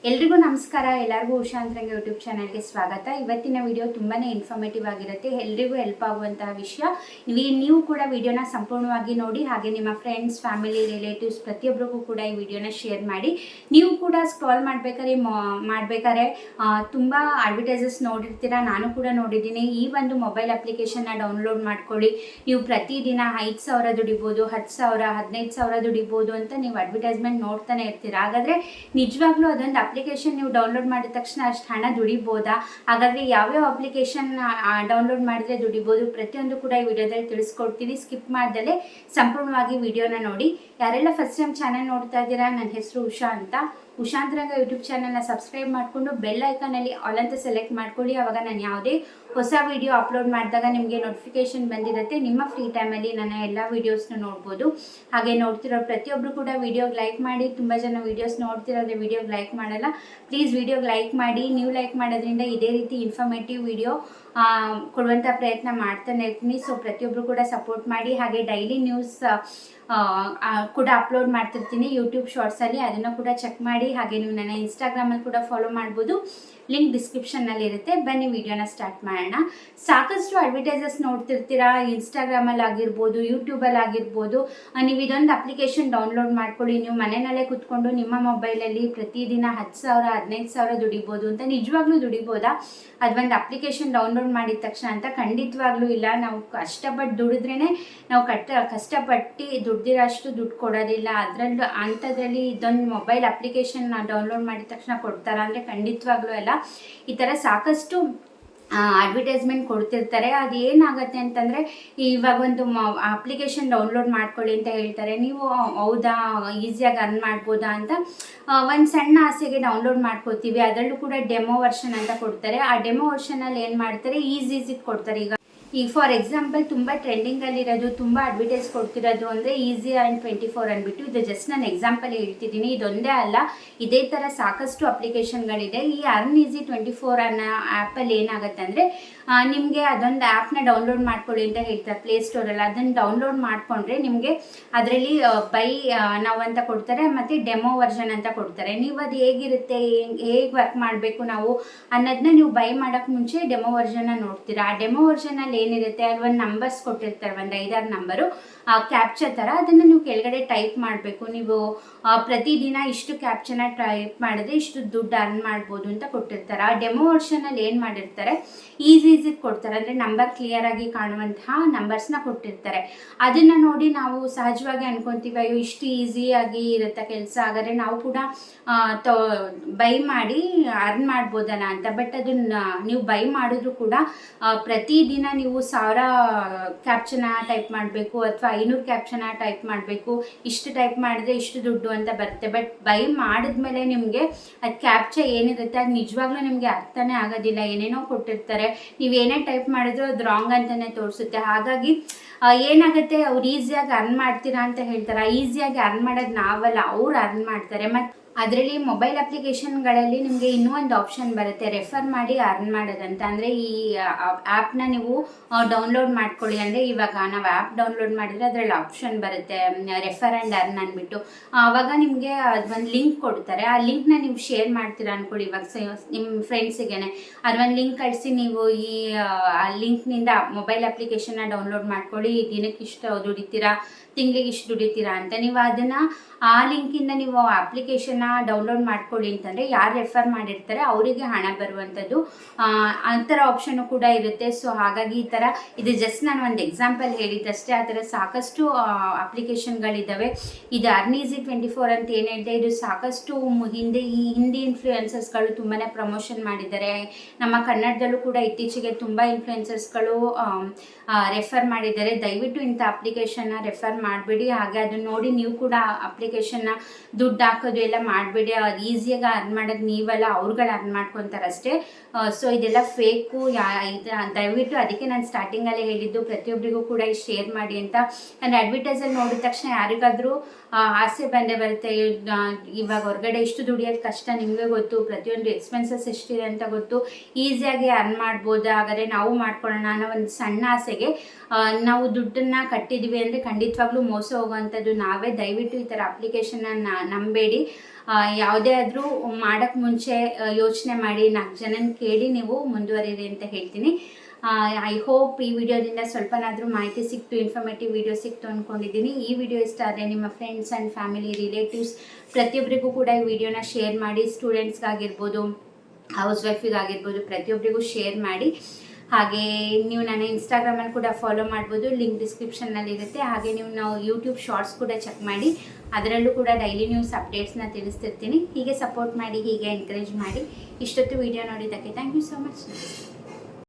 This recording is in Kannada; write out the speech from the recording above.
ಎಲ್ರಿಗೂ ನಮಸ್ಕಾರ. ಎಲ್ಲರಿಗೂ ಉಷಾ ಅಂತರಂಗ ಯೂಟ್ಯೂಬ್ ಚಾನಲ್ಗೆ ಸ್ವಾಗತ. ಇವತ್ತಿನ ವಿಡಿಯೋ ತುಂಬಾ ಇನ್ಫಾರ್ಮೇಟಿವ್ ಆಗಿರುತ್ತೆ, ಎಲ್ರಿಗೂ ಹೆಲ್ಪ್ ಆಗುವಂತಹ ವಿಷಯ. ನೀವು ಕೂಡ ವಿಡಿಯೋನ ಸಂಪೂರ್ಣವಾಗಿ ನೋಡಿ, ಹಾಗೆ ನಿಮ್ಮ ಫ್ರೆಂಡ್ಸ್, ಫ್ಯಾಮಿಲಿ, ರಿಲೇಟಿವ್ಸ್ ಪ್ರತಿಯೊಬ್ಬರಿಗೂ ಕೂಡ ಈ ವಿಡಿಯೋನ ಶೇರ್ ಮಾಡಿ. ನೀವು ಕೂಡ ಸ್ಕ್ರಾಲ್ ಮಾಡಬೇಕಾದ್ರೆ ತುಂಬ ಅಡ್ವರ್ಟೈಸಸ್ ನೋಡಿರ್ತೀರಾ, ನಾನು ಕೂಡ ನೋಡಿದ್ದೀನಿ. ಈ ಒಂದು ಮೊಬೈಲ್ ಅಪ್ಲಿಕೇಶನ್ನ ಡೌನ್ಲೋಡ್ ಮಾಡ್ಕೊಳ್ಳಿ, ನೀವು ಪ್ರತಿದಿನ 5,000 ದುಡಿಬೋದು, 10,000, 15,000 ದುಡಿಬೋದು ಅಂತ ನೀವು ಅಡ್ವರ್ಟೈಸ್ಮೆಂಟ್ ನೋಡ್ತಾನೆ ಇರ್ತೀರಾ. ಹಾಗಾದರೆ ನಿಜವಾಗ್ಲೂ ಅದೊಂದು ಅಪ್ಲಿಕೇಶನ್ ನೀವು ಡೌನ್ಲೋಡ್ ಮಾಡಿದ ತಕ್ಷಣ ಅಷ್ಟು ಹಣ ದುಡಿಬೋದಾ? ಹಾಗಾದರೆ ಯಾವ್ಯಾವ ಅಪ್ಲಿಕೇಶನ್ ಡೌನ್ಲೋಡ್ ಮಾಡಿದ್ರೆ ದುಡಿಬೋದು, ಪ್ರತಿಯೊಂದು ಕೂಡ ಈ ವಿಡಿಯೋದಲ್ಲಿ ತಿಳಿಸ್ಕೊಡ್ತೀನಿ. ಸ್ಕಿಪ್ ಮಾಡ್ದಲೇ ಸಂಪೂರ್ಣವಾಗಿ ವಿಡಿಯೋನ ನೋಡಿ. ಯಾರೆಲ್ಲ ಫಸ್ಟ್ ಟೈಮ್ ಚಾನಲ್ ನೋಡ್ತಾ ಇದ್ದೀರಾ, ನನ್ನ ಹೆಸರು ಉಷಾ ಅಂತ. ಉಷಾಂತರಂಗ ಯೂಟ್ಯೂಬ್ ಚಾನಲ್ನ ಸಬ್ಸ್ಕ್ರೈಬ್ ಮಾಡಿಕೊಂಡು ಬೆಲ್ ಐಕಾನಲ್ಲಿ ಆಲ್ ಅಂತ ಸೆಲೆಕ್ಟ್ ಮಾಡ್ಕೊಳ್ಳಿ. ಆವಾಗ ನಾನು ಯಾವುದೇ ಹೊಸ ವಿಡಿಯೋ ಅಪ್ಲೋಡ್ ಮಾಡಿದಾಗ ನಿಮಗೆ ನೋಟಿಫಿಕೇಶನ್ ಬಂದಿರುತ್ತೆ. ನಿಮ್ಮ ಫ್ರೀ ಟೈಮಲ್ಲಿ ನನ್ನ ಎಲ್ಲ ವೀಡಿಯೋಸ್ನ ನೋಡ್ಬೋದು. ಹಾಗೆ ನೋಡ್ತಿರೋ ಪ್ರತಿಯೊಬ್ಬರು ಕೂಡ ವಿಡಿಯೋಗೆ ಲೈಕ್ ಮಾಡಿ. ತುಂಬ ಜನ ವೀಡಿಯೋಸ್ ನೋಡ್ತಿರೋದ್ರೆ ವಿಡಿಯೋಗೆ ಲೈಕ್ ಮಾಡಲ್ಲ, ಪ್ಲೀಸ್ ವಿಡಿಯೋಗೆ ಲೈಕ್ ಮಾಡಿ. ನೀವು ಲೈಕ್ ಮಾಡೋದ್ರಿಂದ ಇದೇ ರೀತಿ ಇನ್ಫಾರ್ಮೇಟಿವ್ ವಿಡಿಯೋ ಕೊಡುವಂಥ ಪ್ರಯತ್ನ ಮಾಡ್ತಾನೆ ಇರ್ತೀನಿ. ಸೊ ಪ್ರತಿಯೊಬ್ಬರು ಕೂಡ ಸಪೋರ್ಟ್ ಮಾಡಿ. ಹಾಗೆ ಡೈಲಿ ನ್ಯೂಸ್ ಕೂಡ ಅಪ್ಲೋಡ್ ಮಾಡ್ತಿರ್ತೀನಿ ಯೂಟ್ಯೂಬ್ ಶಾರ್ಟ್ಸಲ್ಲಿ, ಅದನ್ನು ಕೂಡ ಚೆಕ್ ಮಾಡಿ. ಹಾಗೆ ನೀವು ನನ್ನ ಇನ್ಸ್ಟಾಗ್ರಾಮಲ್ಲಿ ಕೂಡ ಫಾಲೋ ಮಾಡ್ಬೋದು, ಲಿಂಕ್ ಡಿಸ್ಕ್ರಿಪ್ಷನ್ನಲ್ಲಿ ಇರುತ್ತೆ. ಬನ್ನಿ ವಿಡಿಯೋನ ಸ್ಟಾರ್ಟ್ ಮಾಡೋಣ. ಸಾಕಷ್ಟು ಅಡ್ವರ್ಟೈಸಸ್ ನೋಡ್ತಿರ್ತೀರಾ, ಇನ್ಸ್ಟಾಗ್ರಾಮಲ್ಲಿ ಆಗಿರ್ಬೋದು, ಯೂಟ್ಯೂಬಲ್ಲಿ ಆಗಿರ್ಬೋದು. ನೀವು ಇದೊಂದು ಅಪ್ಲಿಕೇಶನ್ ಡೌನ್ಲೋಡ್ ಮಾಡ್ಕೊಳ್ಳಿ, ನೀವು ಮನೆಯಲ್ಲೇ ಕೂತ್ಕೊಂಡು ನಿಮ್ಮ ಮೊಬೈಲಲ್ಲಿ ಪ್ರತಿದಿನ 10,000, 15,000 ದುಡಿಬೋದು ಅಂತ. ನಿಜವಾಗ್ಲೂ ದುಡಿಬೋದಾ ಅದೊಂದು ಅಪ್ಲಿಕೇಶನ್ ಡೌನ್ಲೋಡ್ ಮಾಡಿದ ತಕ್ಷಣ ಅಂತ? ಖಂಡಿತವಾಗ್ಲೂ ಇಲ್ಲ. ನಾವು ಕಷ್ಟಪಟ್ಟು ದುಡಿದ್ರೇ ನಾವು ಕಷ್ಟಪಟ್ಟು ದುಡ್ದಿರೋಷ್ಟು ದುಡ್ಡು ಕೊಡೋದಿಲ್ಲ. ಅಂಥದ್ರಲ್ಲಿ ಇದೊಂದು ಮೊಬೈಲ್ ಅಪ್ಲಿಕೇಶನ್ ಡೌನ್ಲೋಡ್ ಮಾಡಿದ ತಕ್ಷಣ ಕೊಡ್ತಾರ ಅಂದರೆ ಖಂಡಿತವಾಗ್ಲೂ ಅಲ್ಲ. ಈ ಥರ ಸಾಕಷ್ಟು ಅಡ್ವರ್ಟೈಸ್ಮೆಂಟ್ ಕೊಡ್ತಿರ್ತಾರೆ. ಅದು ಏನಾಗುತ್ತೆ ಅಂತಂದರೆ, ಇವಾಗ ಒಂದು ಅಪ್ಲಿಕೇಶನ್ ಡೌನ್ಲೋಡ್ ಮಾಡ್ಕೊಳ್ಳಿ ಅಂತ ಹೇಳ್ತಾರೆ. ನೀವು ಹೌದಾ, ಈಸಿಯಾಗಿ ಅರ್ನ್ ಮಾಡ್ಬೋದಾ ಅಂತ ಒಂದು ಸಣ್ಣ ಆಸೆಗೆ ಡೌನ್ಲೋಡ್ ಮಾಡ್ಕೋತೀವಿ. ಅದರಲ್ಲೂ ಕೂಡ ಡೆಮೋ ವರ್ಷನ್ ಅಂತ ಕೊಡ್ತಾರೆ. ಆ ಡೆಮೋ ವರ್ಷನಲ್ಲಿ ಏನು ಮಾಡ್ತಾರೆ, ಈಸಿ ಕೊಡ್ತಾರೆ. ಈಗ ಫಾರ್ ಎಕ್ಸಾಂಪಲ್ ತುಂಬ ಟ್ರೆಂಡಿಂಗಲ್ಲಿರೋದು, ತುಂಬ ಅಡ್ವರ್ಟೈಸ್ ಕೊಡ್ತಿರೋದು ಅಂದರೆ ಈಸಿ ಅರ್ನ್ 24 ಅಂದ್ಬಿಟ್ಟು. ಇದು ಜಸ್ಟ್ ನಾನು ಎಕ್ಸಾಂಪಲ್ ಹೇಳ್ತಿದ್ದೀನಿ, ಇದೊಂದೇ ಅಲ್ಲ, ಇದೇ ಥರ ಸಾಕಷ್ಟು ಅಪ್ಲಿಕೇಶನ್ಗಳಿದೆ. ಈ ಅರ್ನ್ ಈಸಿ 24 ಅನ್ನೋ ಆ್ಯಪಲ್ಲಿ ಏನಾಗುತ್ತೆ ಅಂದರೆ, ನಿಮಗೆ ಅದೊಂದು ಆ್ಯಪ್ನ ಡೌನ್ಲೋಡ್ ಮಾಡ್ಕೊಳ್ಳಿ ಅಂತ ಹೇಳ್ತಾರೆ ಪ್ಲೇಸ್ಟೋರಲ್ಲಿ. ಅದನ್ನು ಡೌನ್ಲೋಡ್ ಮಾಡಿಕೊಂಡ್ರೆ ನಿಮಗೆ ಅದರಲ್ಲಿ ಬೈ ನಾವು ಅಂತ ಕೊಡ್ತಾರೆ, ಮತ್ತು ಡೆಮೋ ವರ್ಷನ್ ಅಂತ ಕೊಡ್ತಾರೆ. ನೀವು ಅದು ಹೇಗಿರುತ್ತೆ, ಹೇಗೆ ವರ್ಕ್ ಮಾಡಬೇಕು ನಾವು ಅನ್ನೋದನ್ನ ನೀವು ಬೈ ಮಾಡೋಕ್ಕೆ ಮುಂಚೆ ಡೆಮೋ ವರ್ಷನ್ನ ನೋಡ್ತೀರಾ. ಆ ಡೆಮೋ ವರ್ಷನಲ್ಲಿ ಏನಿರುತ್ತೆ, ಅಲ್ಲಿ ಒಂದು ನಂಬರ್ಸ್ ಕೊಟ್ಟಿರ್ತಾರೆ, ಒಂದು 5-6 ನಂಬರು ಕ್ಯಾಪ್ಚರ್ ಥರ. ಅದನ್ನು ನೀವು ಕೆಳಗಡೆ ಟೈಪ್ ಮಾಡಬೇಕು. ನೀವು ಪ್ರತಿದಿನ ಇಷ್ಟು ಕ್ಯಾಪ್ಚರ್ನ ಟೈಪ್ ಮಾಡಿದ್ರೆ ಇಷ್ಟು ದುಡ್ಡು ಅರ್ನ್ ಮಾಡ್ಬೋದು ಅಂತ ಕೊಟ್ಟಿರ್ತಾರೆ. ಆ ಡೆಮೋ ವರ್ಷನಲ್ಲಿ ಏನು ಮಾಡಿರ್ತಾರೆ, ಈಸಿ ಕೊಡ್ತಾರೆ. ಅಂದರೆ ನಂಬರ್ ಕ್ಲಿಯರ್ ಆಗಿ ಕಾಣುವಂತಹ ನಂಬರ್ಸ್ನ ಕೊಟ್ಟಿರ್ತಾರೆ. ಅದನ್ನು ನೋಡಿ ನಾವು ಸಹಜವಾಗಿ ಅನ್ಕೊತೀವಿ, ಅಯ್ಯೋ ಇಷ್ಟು ಈಸಿಯಾಗಿ ಇರುತ್ತೆ ಕೆಲಸ, ಹಾಗಾದರೆ ನಾವು ಕೂಡ ಬೈ ಮಾಡಿ ಅರ್ನ್ ಮಾಡ್ಬೋದಲ್ಲ ಅಂತ. ಬಟ್ ಅದನ್ನ ನೀವು ಬೈ ಮಾಡಿದ್ರು ಕೂಡ ಪ್ರತಿದಿನ ನೀವು 1000 ಕ್ಯಾಪ್ಚರ್ನ ಟೈಪ್ ಮಾಡಬೇಕು, ಅಥವಾ 500 ಕ್ಯಾಪ್ಚರ್ನ ಟೈಪ್ ಮಾಡಬೇಕು. ಇಷ್ಟು ಟೈಪ್ ಮಾಡಿದ್ರೆ ಇಷ್ಟು ದುಡ್ಡು ಅಂತ ಬರುತ್ತೆ. ಬಟ್ ಬೈ ಮಾಡಿದ್ಮೇಲೆ ನಿಮಗೆ ಅದು ಕ್ಯಾಪ್ಚರ್ ಏನಿರುತ್ತೆ ಅದು ನಿಜವಾಗ್ಲೂ ನಿಮಗೆ ಅರ್ಥನೇ ಆಗೋದಿಲ್ಲ. ಏನೇನೋ ಕೊಟ್ಟಿರ್ತಾರೆ, ನೀವು ಏನೇ ಟೈಪ್ ಮಾಡಿದ್ರು ಅದು ರಾಂಗ್ ಅಂತಲೇ ತೋರಿಸುತ್ತೆ. ಹಾಗಾಗಿ ಏನಾಗುತ್ತೆ, ಅವ್ರು ಈಸಿಯಾಗಿ ಅರ್ನ್ ಮಾಡ್ತೀರಾ ಅಂತ ಹೇಳ್ತಾರೆ. ಈಸಿಯಾಗಿ ಅರ್ನ್ ಮಾಡೋದು ನಾವಲ್ಲ, ಅವ್ರು ಅರ್ನ್ ಮಾಡ್ತಾರೆ. ಮತ್ತು ಅದರಲ್ಲಿ ಮೊಬೈಲ್ ಅಪ್ಲಿಕೇಶನ್ಗಳಲ್ಲಿ ನಿಮಗೆ ಇನ್ನೂ ಒಂದು ಆಪ್ಷನ್ ಬರುತ್ತೆ, ರೆಫರ್ ಮಾಡಿ ಅರ್ನ್ ಮಾಡೋದಂತ. ಅಂದರೆ ಈ ಆ್ಯಪ್ನ ನೀವು ಡೌನ್ಲೋಡ್ ಮಾಡ್ಕೊಳ್ಳಿ. ಅಂದರೆ ಇವಾಗ ನಾವು ಆ್ಯಪ್ ಡೌನ್ಲೋಡ್ ಮಾಡಿದರೆ ಅದರಲ್ಲಿ ಆಪ್ಷನ್ ಬರುತ್ತೆ ರೆಫರ್ ಆ್ಯಂಡ್ ಅರ್ನ್ ಅಂದ್ಬಿಟ್ಟು. ಆವಾಗ ನಿಮಗೆ ಒಂದು ಲಿಂಕ್ ಕೊಡ್ತಾರೆ. ಆ ಲಿಂಕ್ನ ನೀವು ಶೇರ್ ಮಾಡ್ತೀರಾ ಅಂದ್ಕೊಳ್ಳಿ, ಇವಾಗ ನಿಮ್ಮ ಫ್ರೆಂಡ್ಸಿಗೆ ಅದೊಂದು ಲಿಂಕ್ ಕಳಿಸಿ ನೀವು ಈ ಲಿಂಕ್ನಿಂದ ಮೊಬೈಲ್ ಅಪ್ಲಿಕೇಶನ್ನ ಡೌನ್ಲೋಡ್ ಮಾಡ್ಕೊಳ್ಳಿ, ದಿನಕ್ಕೆ ಇಷ್ಟು ದುಡಿತೀರಾ, ತಿಂಗಳಿಗೆ ಇಷ್ಟು ದುಡಿತೀರಾ ಅಂತ. ನೀವು ಅದನ್ನು ಆ ಲಿಂಕಿಂದ ನೀವು ಅಪ್ಲಿಕೇಶನ್ನ ಡೌನ್ಲೋಡ್ ಮಾಡ್ಕೊಳ್ಳಿ ಅಂತಂದರೆ, ಯಾರು ರೆಫರ್ ಮಾಡಿರ್ತಾರೆ ಅವರಿಗೆ ಹಣ ಬರುವಂಥದ್ದು ಆ ಥರ ಆಪ್ಷನ್ನು ಕೂಡ ಇರುತ್ತೆ. ಸೊ ಹಾಗಾಗಿ ಈ ಥರ, ಇದು ಜಸ್ಟ್ ನಾನು ಒಂದು ಎಕ್ಸಾಂಪಲ್ ಹೇಳಿದ್ದಷ್ಟೇ. ಆ ಥರ ಸಾಕಷ್ಟು ಅಪ್ಲಿಕೇಶನ್ಗಳಿದ್ದಾವೆ. ಇದು ಅರ್ನ್ ಈಸಿ 24 ಅಂತ ಏನು ಹೇಳಿದೆ, ಇದು ಸಾಕಷ್ಟು ಹಿಂದಿ ಇನ್ಫ್ಲೂಯೆನ್ಸರ್ಸ್ಗಳು ತುಂಬಾ ಪ್ರಮೋಷನ್ ಮಾಡಿದ್ದಾರೆ. ನಮ್ಮ ಕನ್ನಡದಲ್ಲೂ ಕೂಡ ಇತ್ತೀಚೆಗೆ ತುಂಬ ಇನ್ಫ್ಲೂಯೆನ್ಸರ್ಸ್ಗಳು ರೆಫರ್ ಮಾಡಿದ್ದಾರೆ. ದಯವಿಟ್ಟು ಇಂಥ ಅಪ್ಲಿಕೇಶನ್ನ ರೆಫರ್ ಮಾಡಬೇಡಿ. ಹಾಗೆ ಅದನ್ನು ನೋಡಿ ನೀವು ಕೂಡ ಅಪ್ಲಿಕೇಶನ್ನ ದುಡ್ಡು ಹಾಕೋದು ಎಲ್ಲ ಮಾಡಬೇಡಿ. ಅದು ಈಸಿಯಾಗಿ ಅರ್ನ್ ಮಾಡೋದು ನೀವಲ್ಲ, ಅವ್ರುಗಳು ಅರ್ನ್ ಮಾಡ್ಕೊತಾರೆ ಅಷ್ಟೇ. ಸೊ ಇದೆಲ್ಲ ಫೇಕು. ದಯವಿಟ್ಟು ಅದಕ್ಕೆ ನಾನು ಸ್ಟಾರ್ಟಿಂಗಲ್ಲೇ ಹೇಳಿದ್ದು, ಪ್ರತಿಯೊಬ್ಬರಿಗೂ ಕೂಡ ಶೇರ್ ಮಾಡಿ ಅಂತ. ನಾನು ಅಡ್ವರ್ಟೈಸಲ್ಲಿ ನೋಡಿದ ತಕ್ಷಣ ಯಾರಿಗಾದರೂ ಆಸೆ ಬಂದೇ ಬರುತ್ತೆ. ಇವಾಗ ಹೊರಗಡೆ ಇಷ್ಟು ದುಡಿಯೋದು ಕಷ್ಟ, ನಿಮಗೆ ಗೊತ್ತು, ಪ್ರತಿಯೊಂದು ಎಕ್ಸ್ಪೆನ್ಸಸ್ ಎಷ್ಟಿದೆ ಅಂತ ಗೊತ್ತು. ಈಸಿಯಾಗಿ ಅರ್ನ್ ಮಾಡ್ಬೋದು, ಹಾಗಾದರೆ ನಾವು ಮಾಡ್ಕೊಳ್ಳೋಣ ಅನ್ನೋ ಒಂದು ಸಣ್ಣ ಆಸೆಗೆ ನಾವು ದುಡ್ಡನ್ನು ಕಟ್ಟಿದ್ವಿ ಅಂದರೆ ಖಂಡಿತವಾಗ್ಲೂ ಮೋಸ ಹೋಗುವಂಥದ್ದು ನಾವೇ. ದಯವಿಟ್ಟು ಈ ಥರ ಅಪ್ಲಿಕೇಶನ್ನ ನಂಬೇಡಿ. ಯಾವುದೇ ಆದರೂ ಮಾಡೋಕ್ಕೆ ಮುಂಚೆ ಯೋಚನೆ ಮಾಡಿ 4 ಜನನ ಕೇಳಿ ನೀವು ಮುಂದುವರಿರಿ ಅಂತ ಹೇಳ್ತೀನಿ. ಐ ಹೋಪ್ ಈ ವಿಡಿಯೋದಿಂದ ಸ್ವಲ್ಪನಾದರೂ ಮಾಹಿತಿ ಸಿಕ್ತು, ಇನ್ಫಾರ್ಮೇಟಿವ್ ವಿಡಿಯೋ ಸಿಕ್ತು ಅಂದ್ಕೊಂಡಿದ್ದೀನಿ. ಈ ವಿಡಿಯೋ ಇಷ್ಟ ಆದರೆ ನಿಮ್ಮ ಫ್ರೆಂಡ್ಸ್ ಆ್ಯಂಡ್ ಫ್ಯಾಮಿಲಿ ರಿಲೇಟಿವ್ಸ್ ಪ್ರತಿಯೊಬ್ಬರಿಗೂ ಕೂಡ ಈ ವಿಡಿಯೋನ ಶೇರ್ ಮಾಡಿ. ಸ್ಟೂಡೆಂಟ್ಸ್ಗಾಗಿರ್ಬೋದು, ಹೌಸ್ ವೈಫಿಗಾಗಿರ್ಬೋದು, ಪ್ರತಿಯೊಬ್ಬರಿಗೂ ಶೇರ್ ಮಾಡಿ. ಹಾಗೆ ನೀವು ನನ್ನ ಇನ್ಸ್ಟಾಗ್ರಾಮಲ್ಲಿ ಕೂಡ ಫಾಲೋ ಮಾಡ್ಬೋದು, ಲಿಂಕ್ ಡಿಸ್ಕ್ರಿಪ್ಷನ್ನಲ್ಲಿ ಇರುತ್ತೆ. ಹಾಗೆ ನೀವು ಯೂಟ್ಯೂಬ್ ಶಾರ್ಟ್ಸ್ ಕೂಡ ಚೆಕ್ ಮಾಡಿ, ಅದರಲ್ಲೂ ಕೂಡ ಡೈಲಿ ನ್ಯೂಸ್ ಅಪ್ಡೇಟ್ಸ್ನ ತಿಳಿಸ್ತಿರ್ತೀನಿ. ಹೀಗೆ ಸಪೋರ್ಟ್ ಮಾಡಿ, ಹೀಗೆ ಎನ್ಕರೇಜ್ ಮಾಡಿ. ಇಷ್ಟೊತ್ತು ವಿಡಿಯೋ ನೋಡಿದ್ದಕ್ಕೆ ಥ್ಯಾಂಕ್ ಯು ಸೊ ಮಚ್.